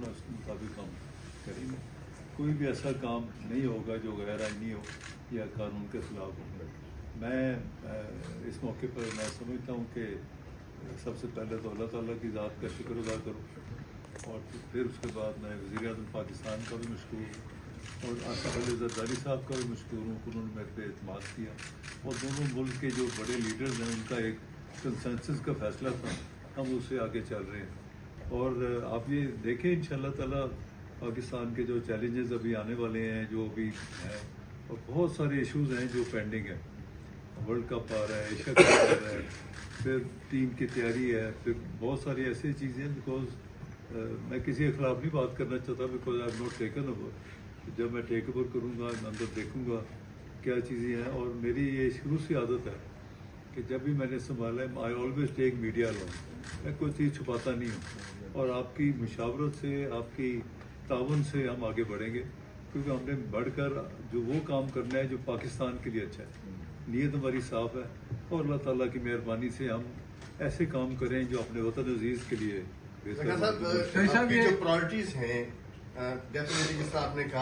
اس کے مطابق ہم کریں گے. کوئی بھی ایسا کام نہیں ہوگا جو غیر آئینی ہو یا قانون کے خلاف ہو. میں اس موقع پر میں سمجھتا ہوں کہ سب سے پہلے تو اللہ تعالیٰ کی ذات کا شکر ادا کروں اور پھر اس کے بعد میں وزیر اعظم پاکستان کا بھی مشکور ہوں اور آصف علی زرداری صاحب کا بھی مشکور ہوں کہ انہوں نے میرے پہ اعتماد کیا اور دونوں ملک کے جو بڑے لیڈرز ہیں ان کا ایک کنسنسس کا فیصلہ تھا, ہم اس سے آگے چل رہے ہیں. اور آپ یہ دیکھیں انشاءاللہ تعالیٰ پاکستان کے جو چیلنجز ابھی آنے والے ہیں, جو ابھی ہیں, اور بہت سارے ایشوز ہیں جو پینڈنگ ہیں. ورلڈ کپ آ رہا ہے, ایشیا کپ آ رہا ہے, پھر ٹیم کی تیاری ہے, پھر بہت ساری ایسی چیزیں بیکاز میں کسی کے خلاف نہیں بات کرنا چاہتا because I am not taken over. جب میں ٹیک اوور کروں گا میں اندر دیکھوں گا کیا چیزیں ہیں. اور میری یہ شروع سے عادت ہے کہ جب بھی میں نے سنبھالا ہے I always take media along. میں کوئی چیز چھپاتا نہیں ہوں اور آپ کی مشاورت سے, آپ کی تعاون سے ہم آگے بڑھیں گے کیونکہ ہم نے بڑھ کر جو وہ کام کرنا ہے جو پاکستان کے لیے اچھا ہے. نیت ہماری صاف ہے اور اللہ تعالیٰ کی مہربانی سے ہم ایسے کام کریں جو اپنے وطن عزیز کے لیے صاحب کی جو پرائرٹیز ہیں ڈیفینیٹلی جس طرح آپ نے کہا